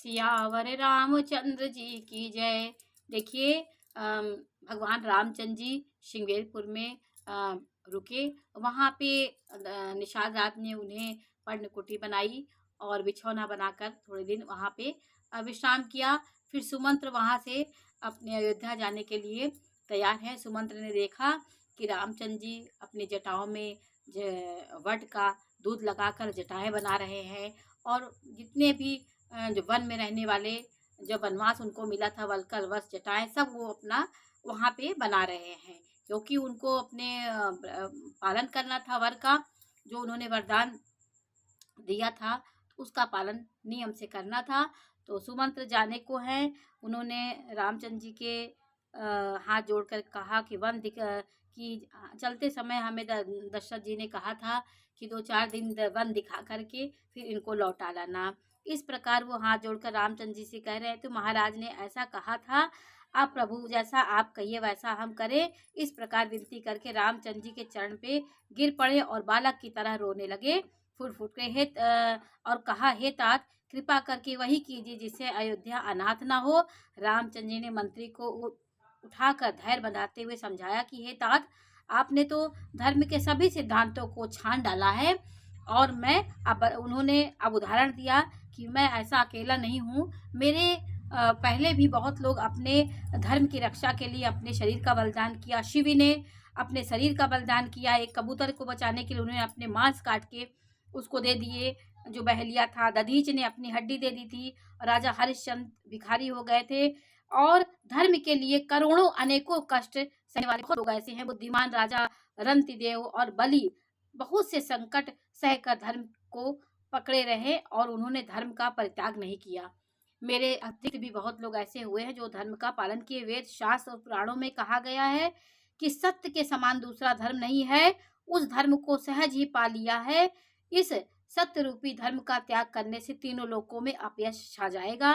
सियावर रामचंद्र जी की जय। देखिए भगवान रामचंद्र जी श्रृंगेरपुर में रुके। वहाँ पे निषाद रात ने उन्हें पर्णकुटी बनाई और बिछौना बनाकर थोड़े दिन वहाँ पे विश्राम किया। फिर सुमंत्र वहाँ से अपने अयोध्या जाने के लिए तैयार हैं। सुमंत्र ने देखा कि रामचंद्र जी अपनी जटाओं में वट का दूध लगाकर जटाएं बना रहे हैं और जितने भी जो वन में रहने वाले जो वनवास उनको मिला था वलकल वश जटाएं सब वो अपना वहाँ पे बना रहे हैं, क्योंकि उनको अपने पालन करना था वर का जो उन्होंने वरदान दिया था, तो उसका पालन नियम से करना था। तो सुमंत्र जाने को है। उन्होंने रामचंद्र जी के हाथ जोड़कर कहा कि कि चलते समय हमें दशरथ जी ने कहा था कि 2-4 दिन वन दिखा करके फिर इनको लौटा लाना। इस प्रकार वो हाथ जोड़कर रामचंद्र जी से कह रहे हैं, तो महाराज ने ऐसा कहा था, आप प्रभु जैसा आप कहिए वैसा हम करें। इस प्रकार विनती करके रामचंद्र जी के चरण पे गिर पड़े और बालक की तरह रोने लगे, फुट फुट के और कहा, हे तात कृपा करके वही कीजिए जिससे अयोध्या अनाथ ना हो। रामचंद्र जी ने मंत्री को उठाकर धैर्य बंधाते हुए समझाया कि हे तात, आपने तो धर्म के सभी सिद्धांतों को छान डाला है और मैं उन्होंने अब उदाहरण दिया कि मैं ऐसा अकेला नहीं हूँ। मेरे पहले भी बहुत लोग अपने धर्म की रक्षा के लिए अपने शरीर का बलिदान किया। शिव ने अपने शरीर का बलिदान किया। एक कबूतर को बचाने के लिए उन्होंने अपने मांस काट के उसको दे दिए जो बहलिया था। दधीच ने अपनी हड्डी दे दी थी। राजा हरिश्चंद्र भिखारी हो गए थे और धर्म के लिए करोड़ों अनेकों कष्ट सहने वाले बहुत लोग ऐसे हैं। बुद्धिमान राजा रंतिदेव और बलि बहुत से संकट सहकर धर्म को पकड़े रहे और उन्होंने धर्म का परित्याग नहीं किया। मेरे अतिरिक्त भी बहुत लोग ऐसे हुए हैं जो धर्म का पालन किए। वेद शास्त्र और पुराणों में कहा गया है कि सत्य के समान दूसरा धर्म नहीं है, उस धर्म को सहज ही पा लिया है। इस सत्य रूपी धर्म का त्याग करने से तीनों लोकों में अपयश छा जाएगा।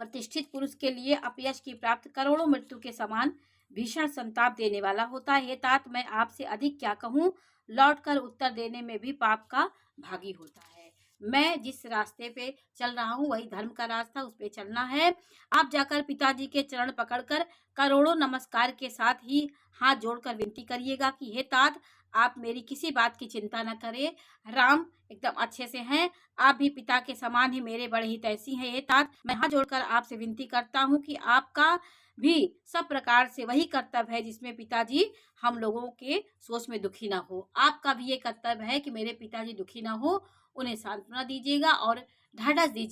प्रतिष्ठित पुरुष के लिए अपयश की प्राप्त करोड़ों मृत्यु के समान भीषण संताप देने वाला होता है। तात मैं आपसे अधिक क्या कहूँ, लौटकर उत्तर देने में भी पाप का भागी होता है। मैं जिस रास्ते पे चल रहा हूँ वही धर्म का रास्ता, उस पे चलना है। आप जाकर पिताजी के चरण पकड़कर करोड़ों नमस्कार के साथ ही हाथ जोड़कर विनती करिएगा कि हे तात, आप मेरी किसी बात की चिंता न करें। राम एकदम अच्छे से हैं, आप भी पिता के समान ही मेरे बड़े ही तैसी हैं। हे तात, मैं हाथ जोड़कर आपसे विनती करता हूँ कि आपका भी सब प्रकार से वही कर्तव्य है जिसमें पिताजी हम लोगों के सोच में दुखी ना हो। आपका भी ये कर्तव्य है कि मेरे पिताजी दुखी ना हो, उन्हें सांत्वना दीजिएगा और ढाढ़स दीजिए।